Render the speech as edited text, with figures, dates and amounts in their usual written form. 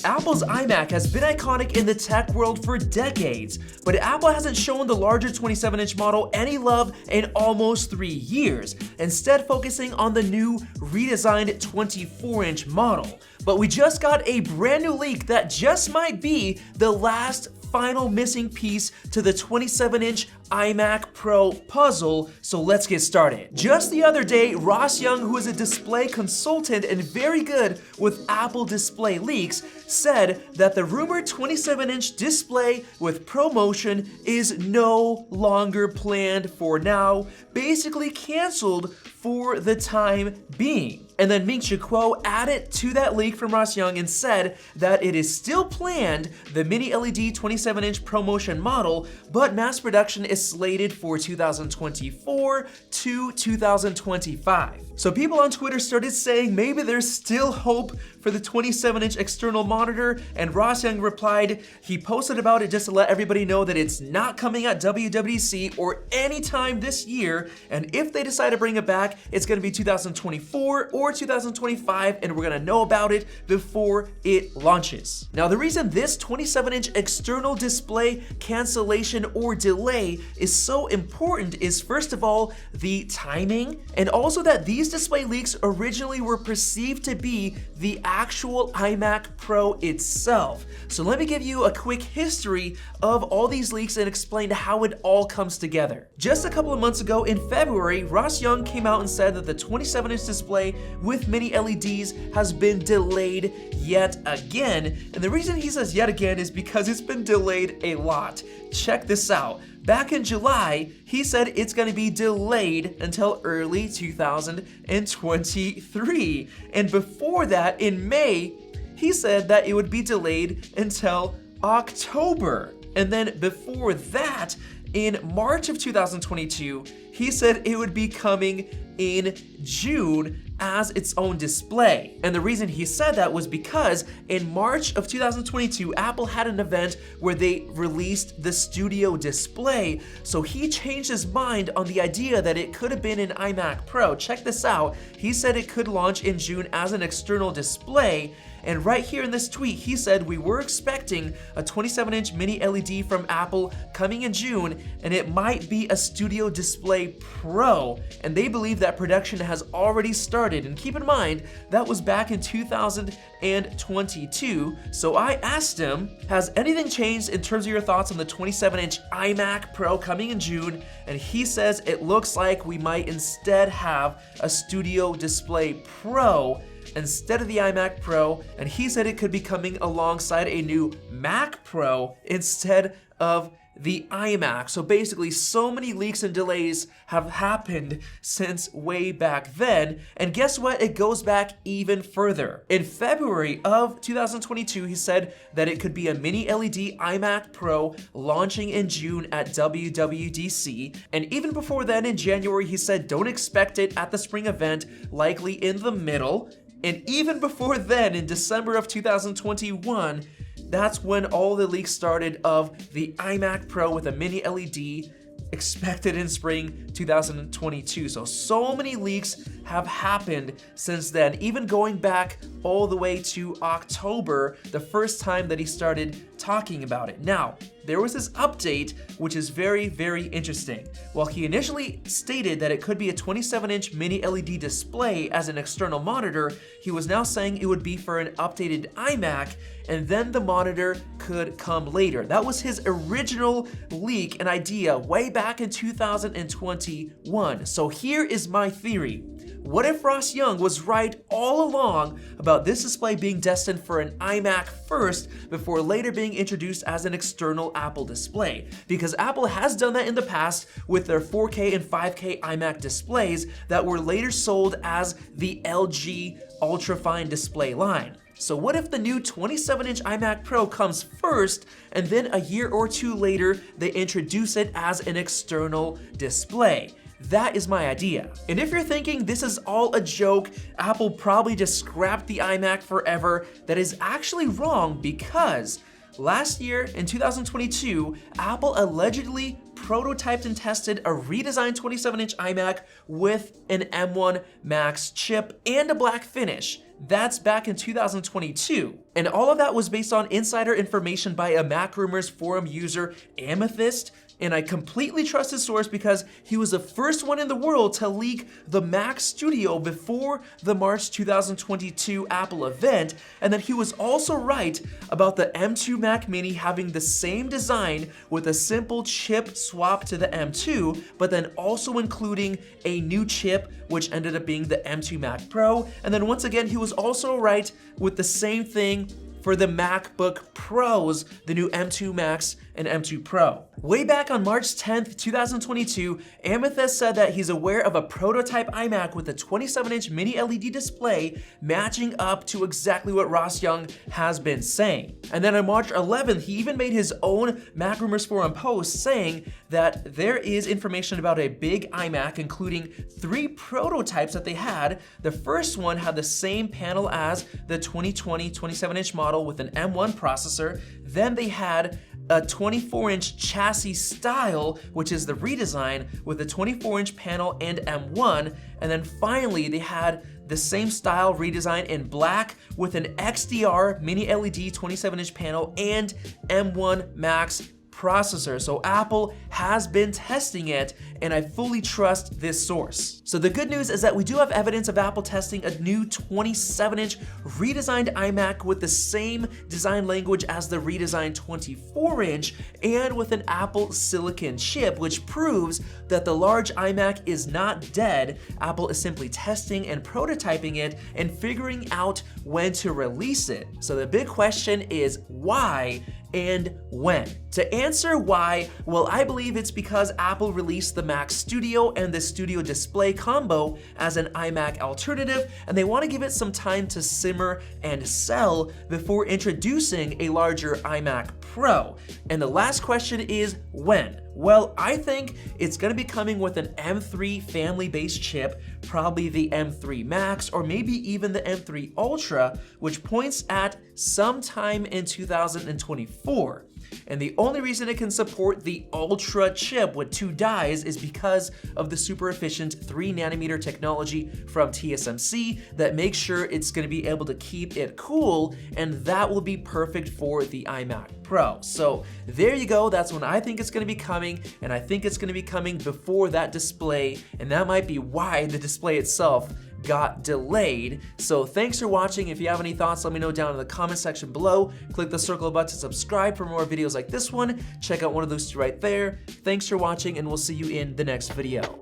Apple's iMac has been iconic in the tech world for decades, but Apple hasn't shown the larger 27-inch model any love in almost 3 years, instead focusing on the new redesigned 24-inch model. But we just got a brand new leak that just might be the last final missing piece to the 27-inch iMac Pro puzzle, so let's get started. Just the other day, Ross Young, who is a display consultant and very good with Apple display leaks, said that the rumored 27-inch display with ProMotion is no longer planned for now, basically canceled for the time being. And then Ming-Chi Kuo added to that leak from Ross Young and said that it is still planned, the mini LED 27-inch ProMotion model, but mass production is slated for 2024 to 2025. So people on Twitter started saying maybe there's still hope for the 27-inch external monitor, and Ross Young replied, he posted about it just to let everybody know that it's not coming at WWDC or anytime this year, and if they decide to bring it back, it's gonna be 2024 or 2025, and we're gonna know about it before it launches. Now, the reason this 27-inch external display cancellation or delay is so important is, first of all, the timing, and also that these display leaks originally were perceived to be the actual iMac Pro itself. So let me give you a quick history of all these leaks and explain how it all comes together. Just a couple of months ago in February, Ross Young came out and said that the 27-inch display with mini LEDs has been delayed yet again. And the reason he says yet again is because it's been delayed a lot. Check this out. Back in July, he said it's going to be delayed until early 2023. And before that, in May, he said that it would be delayed until October. And then before that, in March of 2022, he said it would be coming in June as its own display. And the reason he said that was because in March of 2022, Apple had an event where they released the Studio display. So he changed his mind on the idea that it could have been an iMac Pro. Check this out. He said it could launch in June as an external display. And right here in this tweet, he said we were expecting a 27-inch mini LED from Apple coming in June, and it might be a Studio Display Pro. And they believe that production has already started. And keep in mind, that was back in 2022. So I asked him, has anything changed in terms of your thoughts on the 27-inch iMac Pro coming in June? And he says it looks like we might instead have a Studio Display Pro instead of the iMac Pro, and he said it could be coming alongside a new Mac Pro instead of the iMac. So basically, so many leaks and delays have happened since way back then. And guess what? It goes back even further. In February of 2022, he said that it could be a mini LED iMac Pro launching in June at WWDC. And even before then, in January, he said don't expect it at the spring event, likely in the middle. And even before then, in December of 2021, that's when all the leaks started of the iMac Pro with a mini LED expected in spring 2022. So many leaks have happened since then, even going back all the way to October, the first time that he started talking about it. Now, there was this update, which is very, very interesting. While he initially stated that it could be a 27-inch mini LED display as an external monitor, he was now saying it would be for an updated iMac, and then the monitor could come later. That was his original leak and idea way back in 2021. So here is my theory. What if Ross Young was right all along about this display being destined for an iMac first before later being introduced as an external Apple display? Because Apple has done that in the past with their 4K and 5K iMac displays that were later sold as the LG ultrafine display line. So what if the new 27-inch iMac Pro comes first, and then a year or two later, they introduce it as an external display? That is my idea. And if you're thinking this is all a joke, Apple probably just scrapped the iMac forever, that is actually wrong, because last year in 2022, Apple allegedly prototyped and tested a redesigned 27-inch iMac with an M1 Max chip and a black finish. That's back in 2022. And all of that was based on insider information by a Mac Rumors forum user, Amethyst. And I completely trust his source because he was the first one in the world to leak the Mac Studio before the March 2022 Apple event, and then he was also right about the M2 Mac Mini having the same design with a simple chip swap to the M2, but then also including a new chip, which ended up being the M2 Mac Pro. And then once again, he was also right with the same thing for the MacBook Pros, the new M2 Max and M2 Pro. Way back on March 10th, 2022, Amethyst said that he's aware of a prototype iMac with a 27-inch mini LED display matching up to exactly what Ross Young has been saying. And then on March 11th, he even made his own Mac Rumors forum post saying that there is information about a big iMac, including 3 prototypes that they had. The first one had the same panel as the 2020 27-inch model with an M1 processor. Then they had a 24-inch chassis style, which is the redesign with a 24-inch panel and M1. And then finally, they had the same style redesign in black with an XDR mini LED 27-inch panel and M1 Max processor. So Apple has been testing it, and I fully trust this source. So the good news is that we do have evidence of Apple testing a new 27-inch redesigned iMac with the same design language as the redesigned 24-inch and with an Apple Silicon chip, which proves that the large iMac is not dead. Apple is simply testing and prototyping it and figuring out when to release it. So the big question is why and when? To answer why, well, I believe it's because Apple released the Mac Studio and the Studio Display combo as an iMac alternative, and they want to give it some time to simmer and sell before introducing a larger iMac Pro. And the last question is when? Well, I think it's going to be coming with an M3 family-based chip, probably the M3 Max or maybe even the M3 Ultra, which points at sometime in 2024. And the only reason it can support the Ultra chip with 2 dies is because of the super efficient 3nm technology from TSMC that makes sure it's going to be able to keep it cool, and that will be perfect for the iMac Pro. So there you go, that's when I think it's going to be coming, and I think it's going to be coming before that display, and that might be why the display itself got delayed. So thanks for watching. If you have any thoughts, let me know down in the comment section below. Click the circle button to subscribe for more videos like this one. Check out one of those 2 right there. Thanks for watching, and we'll see you in the next video.